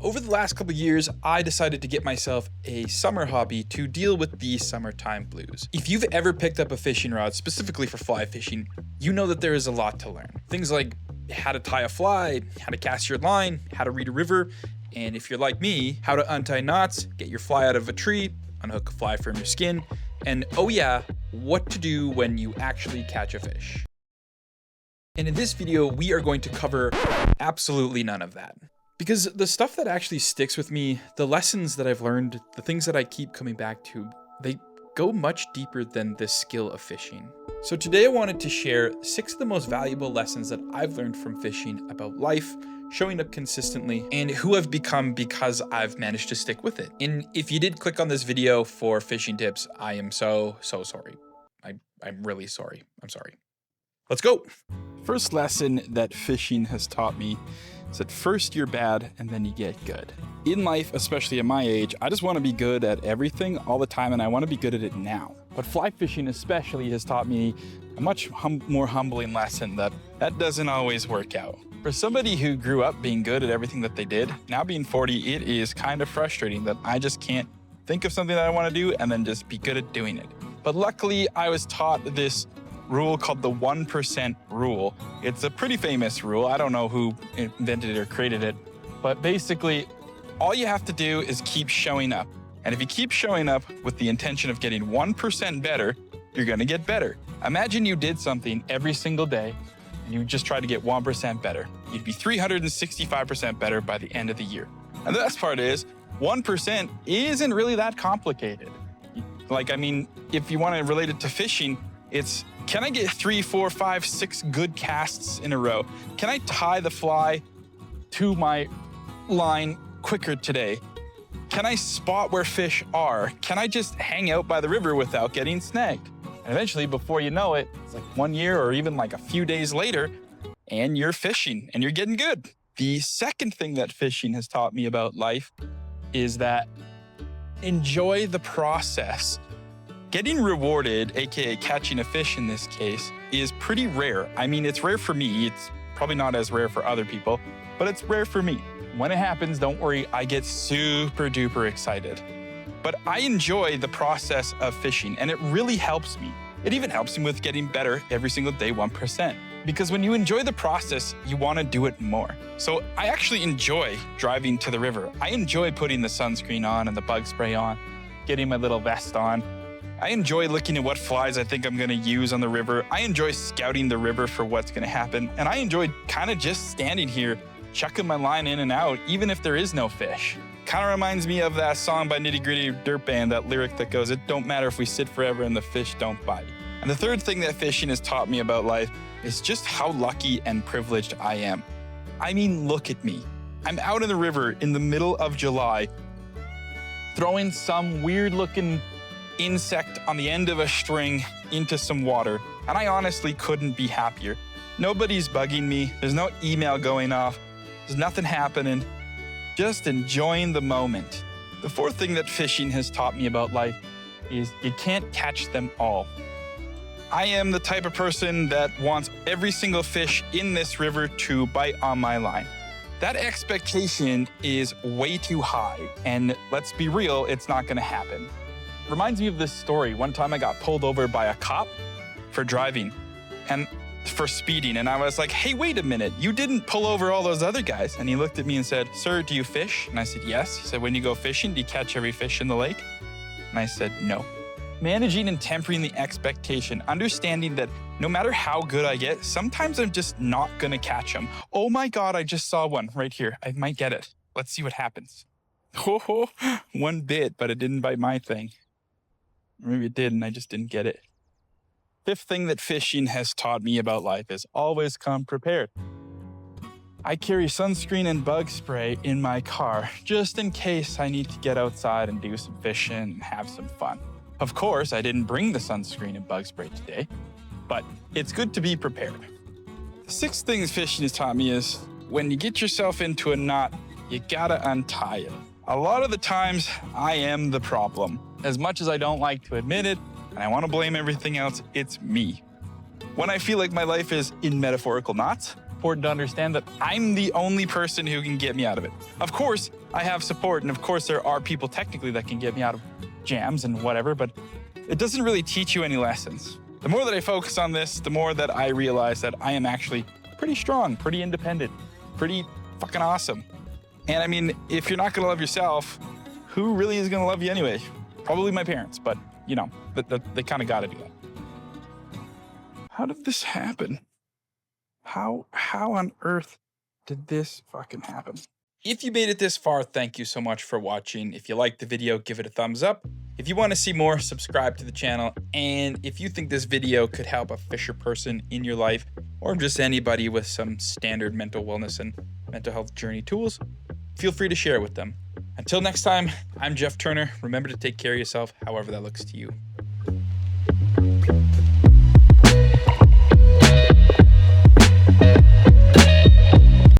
Over the last couple years, I decided to get myself a summer hobby to deal with the summertime blues. If you've ever picked up a fishing rod specifically for fly fishing, you know that there is a lot to learn. Things like how to tie a fly, how to cast your line, how to read a river, and if you're like me, how to untie knots, get your fly out of a tree, unhook a fly from your skin, and oh yeah, what to do when you actually catch a fish. And in this video, we are going to cover absolutely none of that. Because the stuff that actually sticks with me, the lessons that I've learned, the things that I keep coming back to, they go much deeper than the skill of fishing. So today I wanted to share 6 of the most valuable lessons that I've learned from fishing about life, showing up consistently, and who I've become because I've managed to stick with it. And if you did click on this video for fishing tips, I am so sorry. I'm really sorry. I'm sorry. Let's go. First lesson that fishing has taught me is that first you're bad and then you get good. In life, especially at my age, I just want to be good at everything all the time and I want to be good at it now. But fly fishing especially has taught me a much more humbling lesson that doesn't always work out. For somebody who grew up being good at everything that they did, now being 40, it is kind of frustrating that I just can't think of something that I want to do and then just be good at doing it. But luckily, I was taught this rule called the 1% rule. It's a pretty famous rule. I don't know who invented it or created it, but basically all you have to do is keep showing up. And if you keep showing up with the intention of getting 1% better, you're gonna get better. Imagine you did something every single day and you just tried to get 1% better. You'd be 365% better by the end of the year. And the best part is 1% isn't really that complicated. Like, I mean, if you want to relate it to fishing, it's, can I get 3, 4, 5, 6 good casts in a row? Can I tie the fly to my line quicker today? Can I spot where fish are? Can I just hang out by the river without getting snagged? And eventually, before you know it, it's like 1 year or even like a few days later, and you're fishing and you're getting good. The second thing that fishing has taught me about life is that enjoy the process. Getting rewarded, aka catching a fish in this case, is pretty rare. I mean, it's rare for me. It's probably not as rare for other people, but it's rare for me. When it happens, don't worry, I get super duper excited. But I enjoy the process of fishing, and it really helps me. It even helps me with getting better every single day, 1%. Because when you enjoy the process, you want to do it more. So I actually enjoy driving to the river. I enjoy putting the sunscreen on and the bug spray on, getting my little vest on. I enjoy looking at what flies I think I'm gonna use on the river. I enjoy scouting the river for what's gonna happen. And I enjoy kind of just standing here, chucking my line in and out, even if there is no fish. Kind of reminds me of that song by Nitty Gritty Dirt Band, that lyric that goes, "It don't matter if we sit forever and the fish don't bite." And the third thing that fishing has taught me about life is just how lucky and privileged I am. I mean, look at me. I'm out in the river in the middle of July, throwing some weird looking insect on the end of a string into some water. And I honestly couldn't be happier. Nobody's bugging me. There's no email going off. There's nothing happening. Just enjoying the moment. The fourth thing that fishing has taught me about life is you can't catch them all. I am the type of person that wants every single fish in this river to bite on my line. That expectation is way too high, and let's be real, it's not gonna happen. Reminds me of this story. One time I got pulled over by a cop for driving and for speeding. And I was like, hey, wait a minute. You didn't pull over all those other guys. And he looked at me and said, "Sir, do you fish?" And I said, "Yes." He said, "When you go fishing, do you catch every fish in the lake?" And I said, "No." Managing and tempering the expectation, understanding that no matter how good I get, sometimes I'm just not gonna catch them. Oh my God, I just saw one right here. I might get it. Let's see what happens. Oh, one bit, but it didn't bite my thing. Maybe it did and I just didn't get it. Fifth thing that fishing has taught me about life is always come prepared. I carry sunscreen and bug spray in my car just in case I need to get outside and do some fishing and have some fun. Of course, I didn't bring the sunscreen and bug spray today, but it's good to be prepared. The sixth thing fishing has taught me is when you get yourself into a knot, you gotta untie it. A lot of the times, I am the problem. As much as I don't like to admit it, and I want to blame everything else, it's me. When I feel like my life is in metaphorical knots, important to understand that I'm the only person who can get me out of it. Of course, I have support. And of course, there are people technically that can get me out of jams and whatever, but it doesn't really teach you any lessons. The more that I focus on this, the more that I realize that I am actually pretty strong, pretty independent, pretty fucking awesome. And I mean, if you're not gonna love yourself, who really is gonna love you anyway? Probably my parents, but you know, they kind of gotta do that. How did this happen? How on earth did this fucking happen? If you made it this far, thank you so much for watching. If you liked the video, give it a thumbs up. If you want to see more, subscribe to the channel. And if you think this video could help a fisher person in your life, or just anybody with some standard mental wellness and mental health journey tools, feel free to share it with them. Until next time, I'm Jeff Turner. Remember to take care of yourself, however that looks to you.